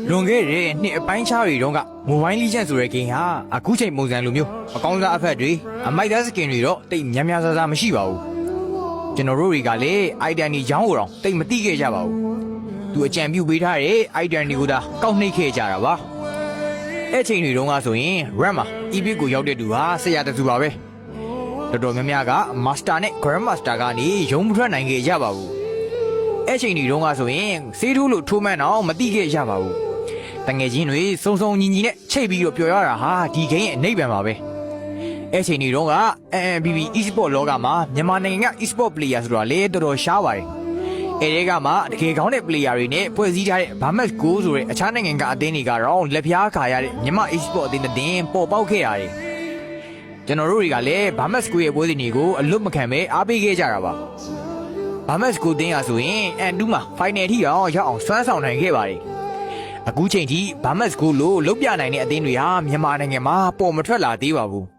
လွန်ခဲ့တဲ့နှစ်အပိုင်းခြားတွေတုန်းက Mobile Legends ဆိုတဲ့ game ဟာအခုချိန်ပုံစံလိုမျိုးအကောင်းစားအဖက်တွေအမိုက်သားစကင်တွေတော့တိတ်များများစားစားမရှိပါဘူးကျွန်တော်တို့တွေကလည်း item တွေရောင်းတော့တိတ်မသိခဲ့ကြပါဘူးသူအကြံပြုပေးထားတဲ့ item တွေကိုသာကောက်နှိပ်ခဲ့ကြတာပါအဲ့ချိန်တွေတုန်းကဆိုရင် rank မှာ epic ကိုရောက်တဲ့သူဟာဆရာတစုပါပဲတော်တော်များများက master နဲ့ grand master ကနေရုံးမထွက်နိုင်ခဲ့ကြပါဘူးအဲ့ချိန်တွေတုန်းကဆိုရင်စေးထိုးလို့ထိုးမှန်းတော့မသိခဲ့ကြပါဘူးတငယ်ချင်းတွေစုံစုံညီညီနဲ့ချိတ်ပြီးတော့ပျော်ရတာဟာဒီ game ရဲ့အနိဗ္ဗာန်ပါပဲအဲ့ချိန်တွေတုန်းက MMBB e-sport လောကမှာမြန်မာနိုင်ငံက e-sport player ဆိုတာလေတော်တော်ရှားပါတယ်အဲ့ဒီကမှတကယ်ကောင်းတဲ့ player တွေနဲ့ဖွဲ့စည်းထားတဲ့ Bamas Go ဆိုတဲ့အခြားနိုင်ငံကအသင်းတွေကတော့လက်ဖျားခါရတဲ့မြန်မာ e-sport အသင်းတင်ပေါ်ပေါက်ခဲ့ရတယ်ကျွန်တော်တို့တွေကလည်း Bamas Go ရဲ့ပွဲစဉ်တွေကိုအလွတ်မခံပဲအားပေးခဲ့ကြတာပါBamas Go တင်းရဆိုရင်N2 မှာ final ထိရောက်အောင်စွမ်းဆောင်နိုင်ခဲ့ပါတယ်အခုချိန်ထိ Bamas Go လို့လုတ်ပြနိုင်တဲ့အသင်းတွေဟာမြန်မာနိုင်ငံမှာပေါ်မထွက်လာသေးပါဘူး